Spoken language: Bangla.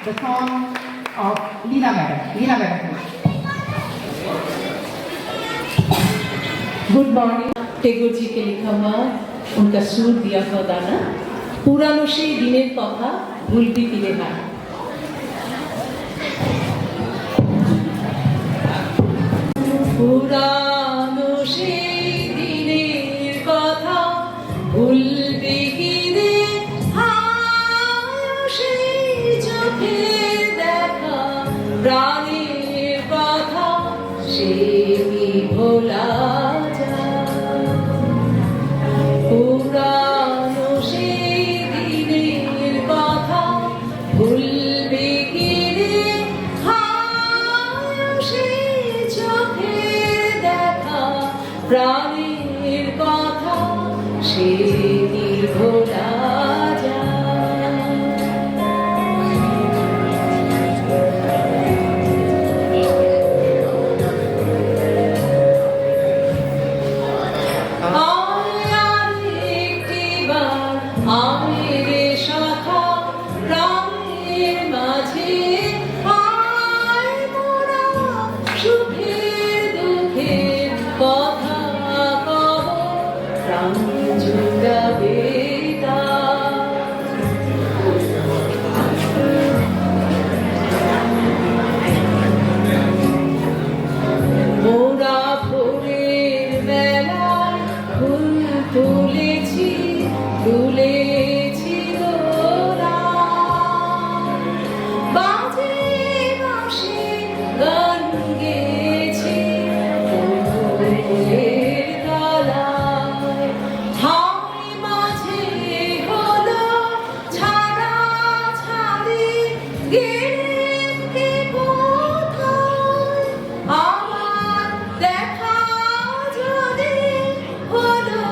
the song of Leena Madam. Leena Madam. Good morning. Tagore ji के लिखा हुआ उनका सुर दिया हुआ गाना पुरानो সেই দিনের কথা ভুলবি কি রে না। পুরানো সেই দিনের কথা ভুলবি কি রে, সেই চোখের দেখা প্রাণের কথা সে কি ভোলা যায়। পুরানো সেই দিনের কথা ভুলবি কি রে, সেই চোখের দেখা প্রাণের কথা সে কি ভোলা যায়। তুলেছি তোরা বাজে বাঁশি গান গেয়েছি ফুলের তলায়, হাই মাঝে হলো ছাড়া ছাড়ি গেলে কোথায়, আমার দেখা যদি হলো